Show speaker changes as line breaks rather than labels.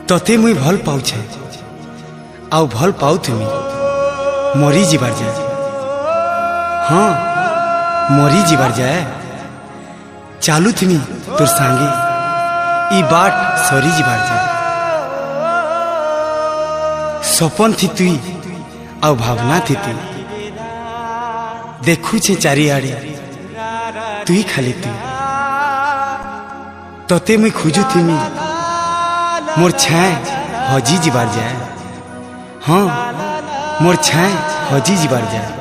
तते मुई भल पाउछे आउ भल पाउ तुमी मरी जीवार जाए। हाँ मरी जीवार जाए चालू तुमी तोर सांगे ई बाट सरी जीवार जाए। सपन थी तुई आउ भावना थी तुई देखु छे चारिआडे तुई खाली तुई तते मुई खोजु तुमी मोर छाए हजी जीवार जाए। हाँ मोर छाए हजी जीवार जाए।